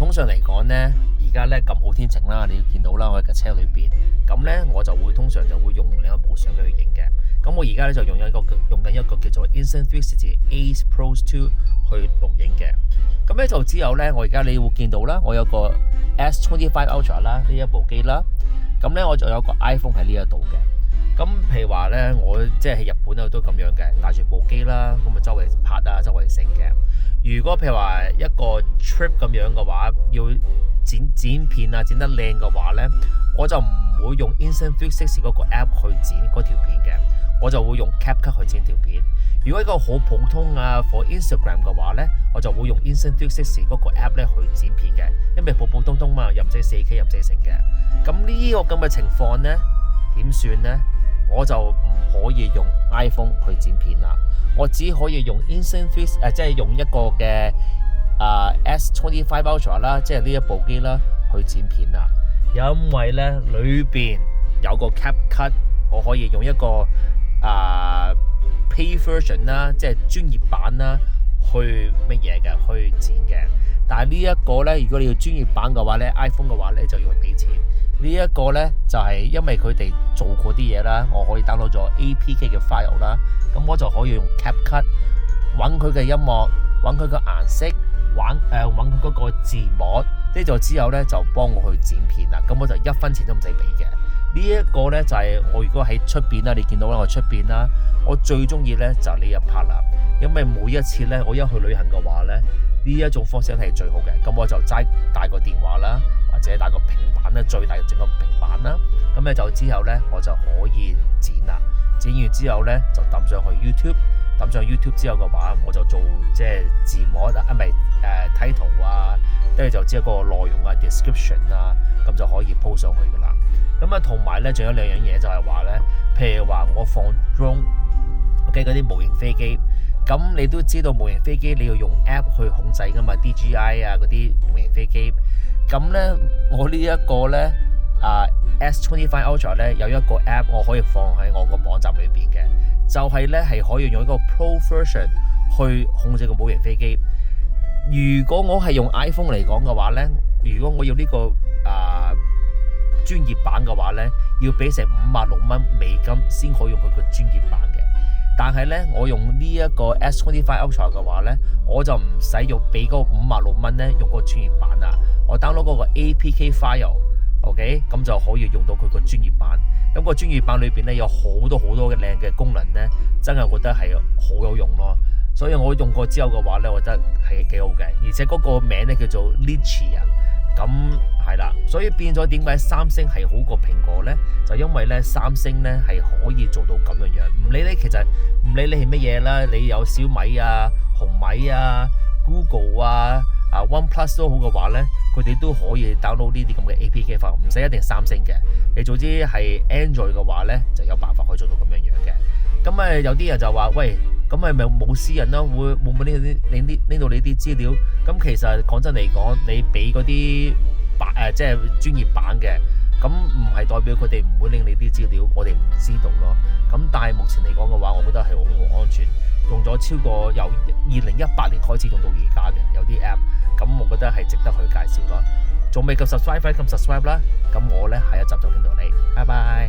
通常嚟講呢，而家呢咁好天晴啦，你要見到啦，我喺架車裏邊，咁呢，我就會通常就會用另一部相機去影嘅。咁我而家呢，就用緊一個叫做 Insta360 Ace Pro 2去錄影嘅。咁呢就之後呢，我而家你會見到啦，我有個 S25 Ultra 啦，呢一部機啦。咁呢，我就有個 iPhone 喺呢一度嘅。咁譬如話呢，我即係喺日本咧都咁樣嘅，帶住部機啦，咁啊周圍拍啊，周圍整嘅。如果譬如話一個 trip 咁樣嘅話，要剪片啊，剪得靚嘅話呢，我就唔會用 Insta360 嗰個 app 去剪嗰條片嘅，我就會用 CapCut 去剪條片。如果一個好普通啊 for Instagram 嘅話呢，我就會用 Insta360 嗰個 app 咧去剪片嘅，因為普普通通嘛，又唔使 4K 又唔使成嘅。咁呢個咁嘅情況呢，點算呢？我就唔可以用 iPhone 去剪片啦，我只可以用 Insta360 即係用一個嘅S25 Ultra 啦，即係呢一部機啦去剪片啦。因為咧裏邊有個 CapCut， 我可以用一個Pay version 啦，即係專業版啦，去乜嘢嘅去剪嘅。但係呢一個咧，如果你要專業版嘅話咧 ，iPhone 嘅話咧就要俾錢。呢一個呢，就係因為佢哋做過啲嘢啦，我可以 download 咗 APK 嘅 file 啦，咁我就可以用 CapCut 揾佢嘅音樂，揾佢嘅顏色，揾佢嗰個字幕，呢就之後呢，就幫我去剪片啦，咁我就1分錢都唔使俾嘅。呢一個呢，就係我如果喺出邊啦，你見到啦，我出邊啦，我最中意呢就係呢一 part 啦，因為每一次呢，我一去旅行嘅話呢，呢一種方式係最好嘅，咁我就齋帶個電話啦，或者帶個平板啦，最大嘅整個平板啦，咁咧就之後咧我就可以剪啦，剪完之後咧就抌上去 YouTube， 抌上 YouTube 之後嘅話，我就做即係字幕啊，唔係title啊，跟住就知一個內容啊 description 啊，咁就可以 po 上去噶啦。咁啊同埋咧仲有兩樣嘢就係話咧，譬如話我放 drone， 嗰啲模型飛機。咁你都知道模型飛機你要用 app 去控制噶嘛 ，DJI 啊嗰啲模型飛機。咁呢，我呢一個呢S25 Ultra 呢有一個 app 我可以放喺我個網站裏邊嘅，就係呢係可以用一個 Pro version 去控制個模型飛機。如果我係用 iPhone 嚟講嘅話呢，如果我要呢個專業版嘅話呢，要俾成56蚊美金先可以用佢個專業版嘅。但係咧，我用呢一個 S25 Ultra 嘅話咧，我就唔使用俾嗰56蚊咧，用個專業版啊。我 download 嗰個 APK file，OK， 咁就可以用到佢個專業版。咁個專業版裏邊咧有好多嘅靚嘅功能咧，真係覺得係好有用咯。所以我用過之後嘅話咧，我覺得係幾好嘅，而且嗰個名咧叫做 Litchi 啊。咁係啦，所以變咗點解三星係好過蘋果呢？就因為咧三星咧係可以做到咁樣樣，唔理你其實唔理你係乜嘢啦，你有小米啊、紅米啊、Google 啊、OnePlus 都好嘅話咧，佢哋都可以 download 呢啲咁嘅 APK 法，唔使一定三星嘅。你總之係 Android 嘅話咧，就有辦法可以做到咁樣樣嘅。咁有啲人就話喂。咁咪冇私隱啦，會唔會拎到你啲資料？咁其實講真嚟講，你俾嗰啲即係專業版嘅，咁唔係代表佢哋唔會拎你啲資料，我哋唔知道咯。咁但係目前嚟講嘅話，我覺得係好安全，用咗超過由2018年開始用到而家嘅有啲 app， 咁我覺得係值得去介紹咯。仲未夠 subscribe 咁 subscribe 啦，咁我呢下一集就見到你，拜拜。